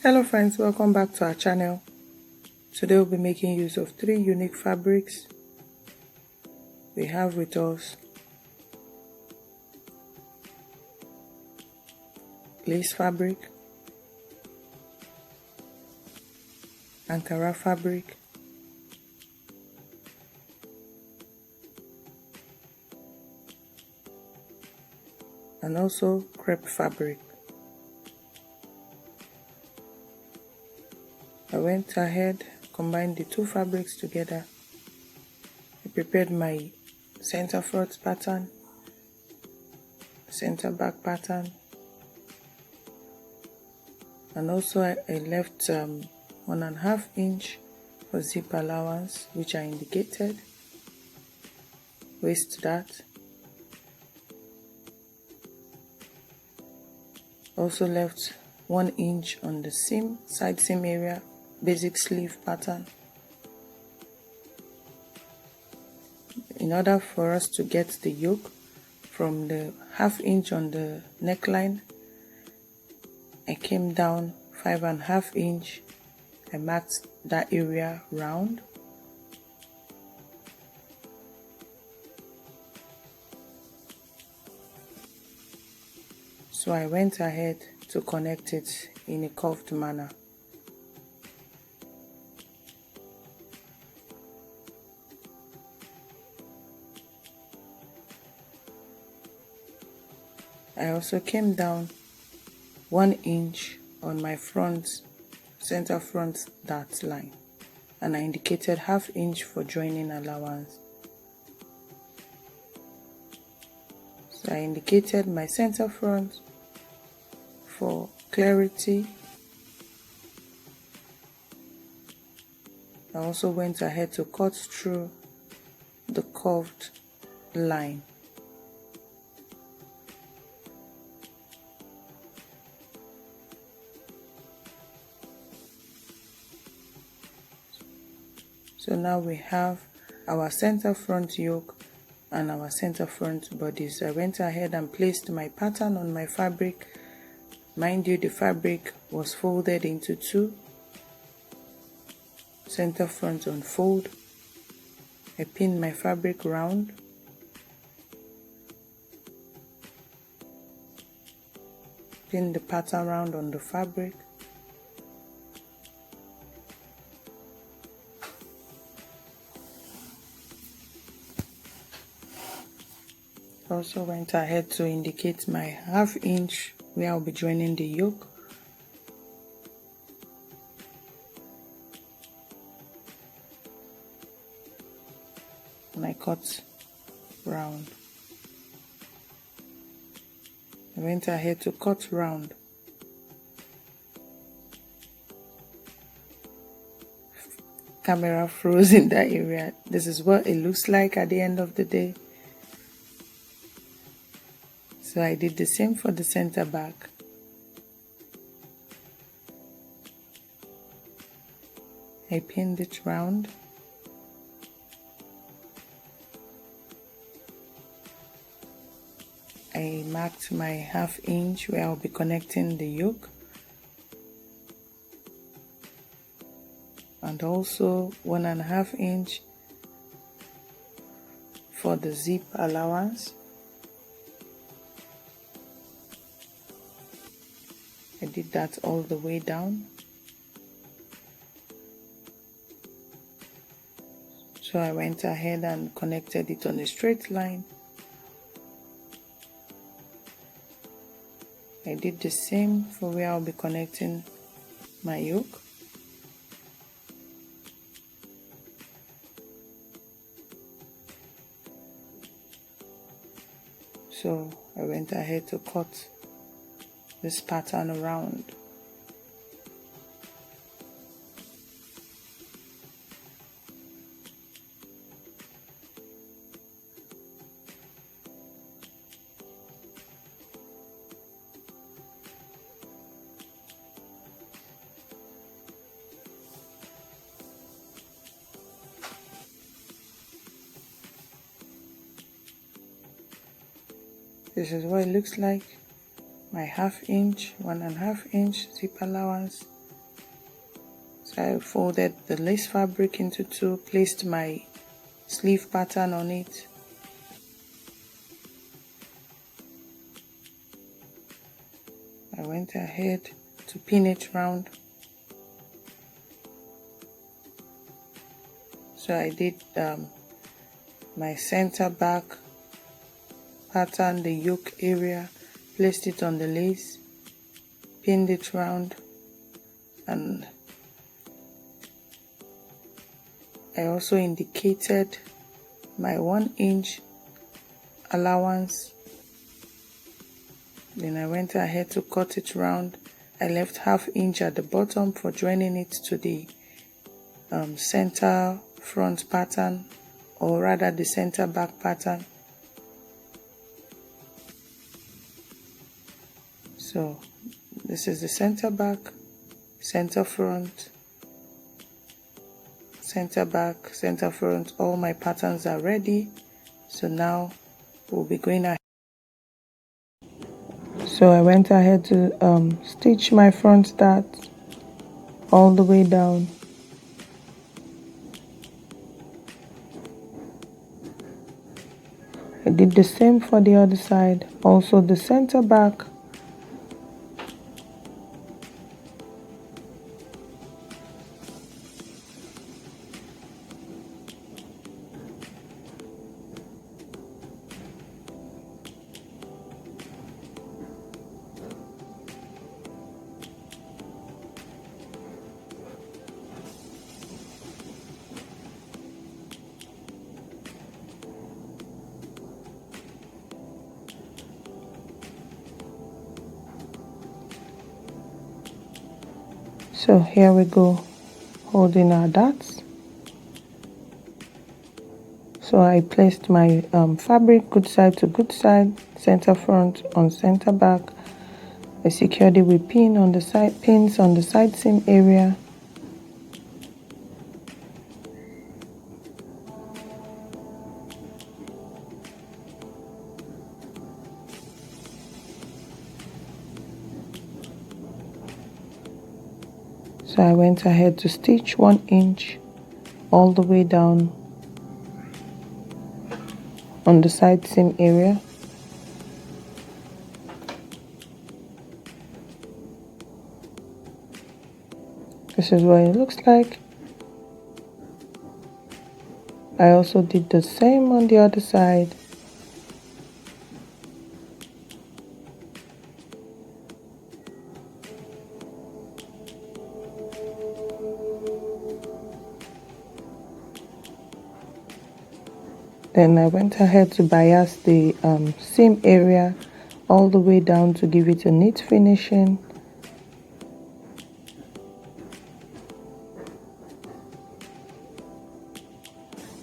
Hello friends, welcome back to our channel. Today we'll be making use of 3 unique fabrics. We have with us lace fabric, Ankara fabric, and also crepe fabric. I went ahead, combined the 2 fabrics together. I prepared my center front pattern, center back pattern, and also I left 1.5 inch for zip allowance, which I indicated. Waist dart. Also left 1 inch on the seam, side seam area, basic sleeve pattern. In order for us to get the yoke from the 1/2 inch on the neckline, I came down 5.5 inch. I marked that area round. So I went ahead to connect it in a curved manner. I also came down 1 inch on my center front dart line, and I indicated 1/2 inch for joining allowance. So I indicated my center front for clarity. I also went ahead to cut through the curved line. So now we have our center front yoke and our center front bodice. I went ahead and placed my pattern on my fabric. Mind you, the fabric was folded into 2. Center front unfold. I pinned my fabric round. Pin the pattern round on the fabric. Also went ahead to indicate my 1/2 inch where I'll be joining the yoke. And I cut round. I went ahead to cut round. Camera froze in that area. This is what it looks like at the end of the day. So I did the same for the center back. I pinned it round. I marked my 1/2 inch where I'll be connecting the yoke. And also 1.5 inch for the zip allowance. I did that all the way down. So I went ahead and connected it on a straight line. I did the same for where I'll be connecting my yoke. So I went ahead to cut this pattern around. This is what it looks like. My 1/2 inch, 1.5 inch zip allowance, So I folded the lace fabric into two, placed my sleeve pattern on it. I went ahead to pin it round. So I did my center back pattern, the yoke area, placed it on the lace, pinned it round, and I also indicated my 1 inch allowance. Then I went ahead to cut it round. I left ½ inch at the bottom for joining it to the center front pattern, or rather the center back pattern. So this is the center back, center front, center back, center front. All my patterns are ready. So now we'll be going ahead. So I went ahead to stitch my front dart all the way down. I did the same for the other side, also the center back. So here we go, holding our darts. So I placed my fabric good side to good side, center front on center back. I secured it with pins on the side seam area. So I went ahead to stitch 1 inch all the way down on the side seam area. This is what it looks like. I also did the same on the other side. Then I went ahead to bias the seam area all the way down to give it a neat finishing.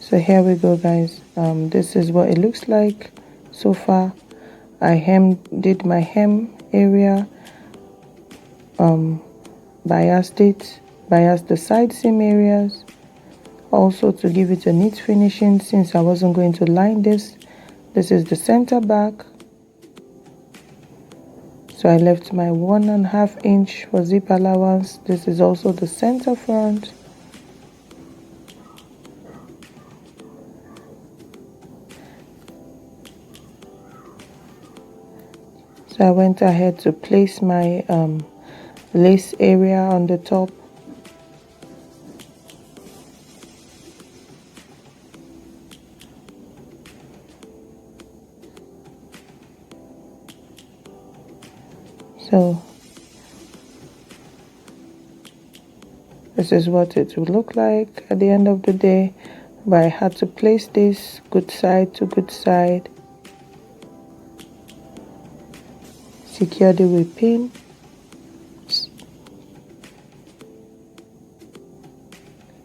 So here we go, guys. This is what it looks like so far. I did my hem area, biased the side seam areas, also to give it a neat finishing since I wasn't going to line this. This is the center back. So I left my 1½ inch for zip allowance. This is also the center front. So I went ahead to place my lace area on the top. So this is what it will look like at the end of the day, but I had to place this good side to good side, secured it with pin,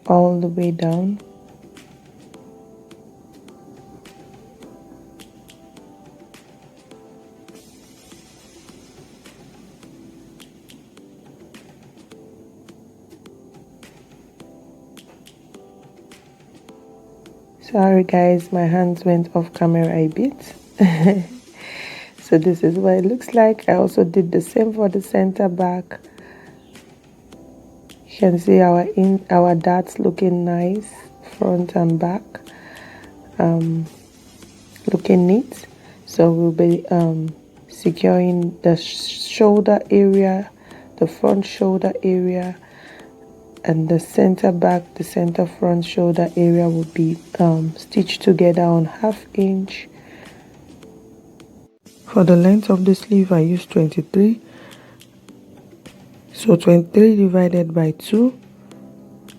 all the way down. Sorry guys, my hands went off camera a bit. So this is what it looks like. I also did the same for the center back. You can see our darts looking nice, front and back, looking neat. So we'll be securing the shoulder area, the front shoulder area, and the center back, the center front shoulder area will be stitched together on 1/2 inch. For the length of the sleeve, I used 23. So 23 divided by 2,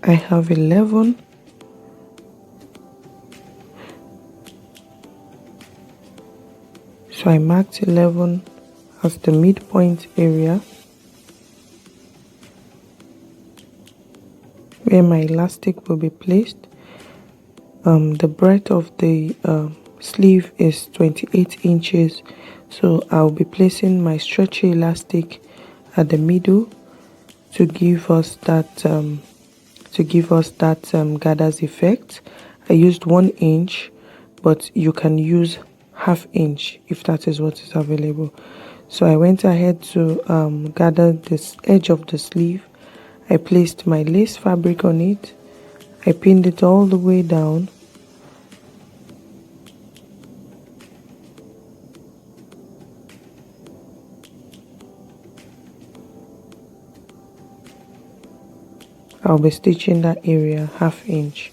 I have 11. So I marked 11 as the midpoint area where my elastic will be placed. The breadth of the sleeve is 28 inches, so I'll be placing my stretchy elastic at the middle to give us that gathers effect. I used 1 inch, but you can use 1/2 inch if that is what is available. So I went ahead to gather this edge of the sleeve. I placed my lace fabric on it. I pinned it all the way down. I'll be stitching that area 1/2 inch.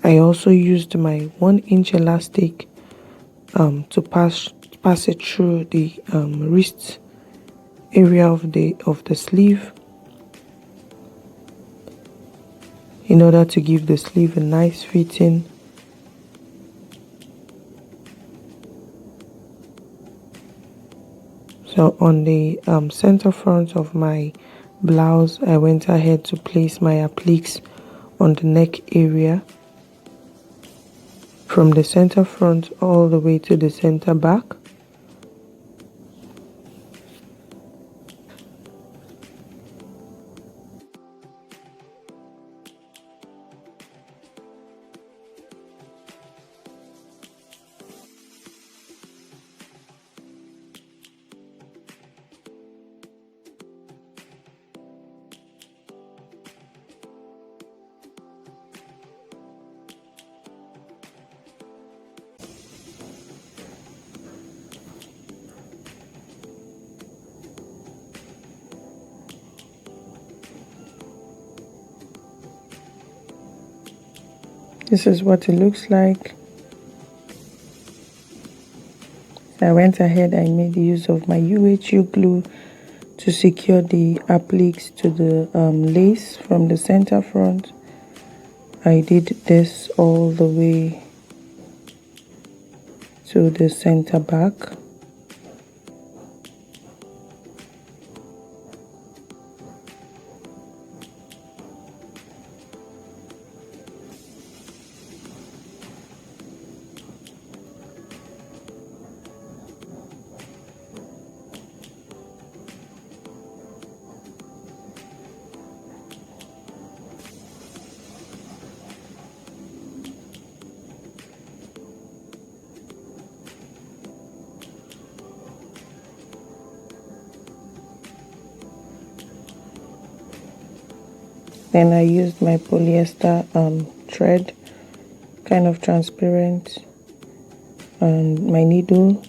I also used my 1 inch elastic to pass it through the wrist area of the sleeve in order to give the sleeve a nice fitting. So on the center front of my blouse, I went ahead to place my appliques on the neck area from the center front all the way to the center back. This is what it looks like. I went ahead, I made use of my UHU glue to secure the appliques to the lace from the center front. I did this all the way to the center back. Then I used my polyester thread, kind of transparent, and my needle.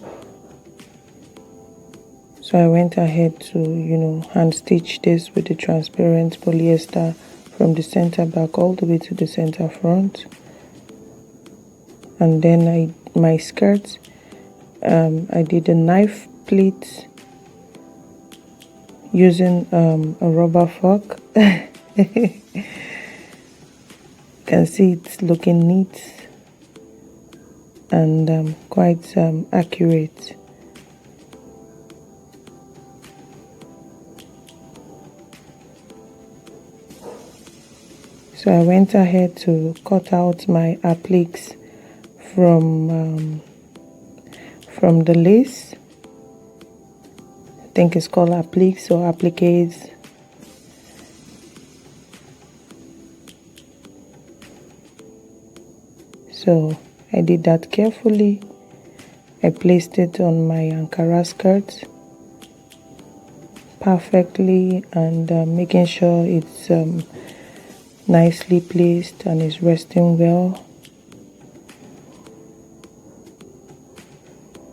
So I went ahead to, hand stitch this with the transparent polyester from the center back all the way to the center front. And then my skirt, I did a knife pleat using a rubber fork. You can see it's looking neat and quite accurate. So I went ahead to cut out my appliques from the lace. I think it's called appliques or appliques. So I did that carefully. I placed it on my Ankara skirt, perfectly and making sure it's nicely placed and is resting well.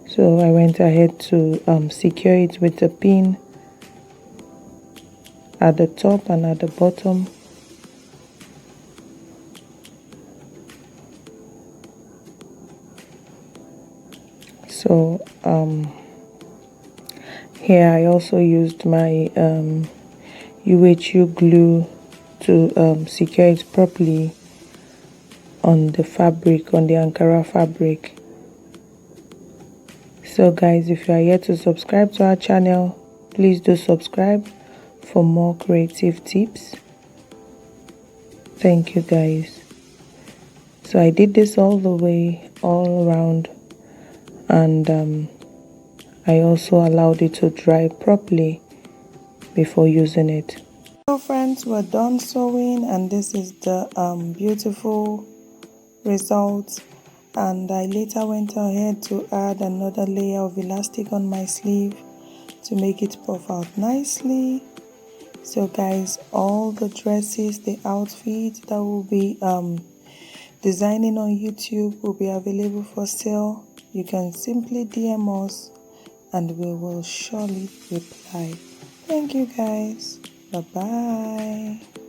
So I went ahead to secure it with a pin at the top and at the bottom. So here I also used my UHU glue to secure it properly on the fabric, on the Ankara fabric. So guys, if you are yet to subscribe to our channel, please do subscribe for more creative tips. Thank you guys. So I did this all the way, all around, and I also allowed it to dry properly before using it. So friends, we're done sewing, and this is the beautiful result. And I later went ahead to add another layer of elastic on my sleeve to make it puff out nicely. So guys, all the dresses, the outfits that will be designing on YouTube will be available for sale. You can simply DM us and we will surely reply. Thank you guys. Bye bye.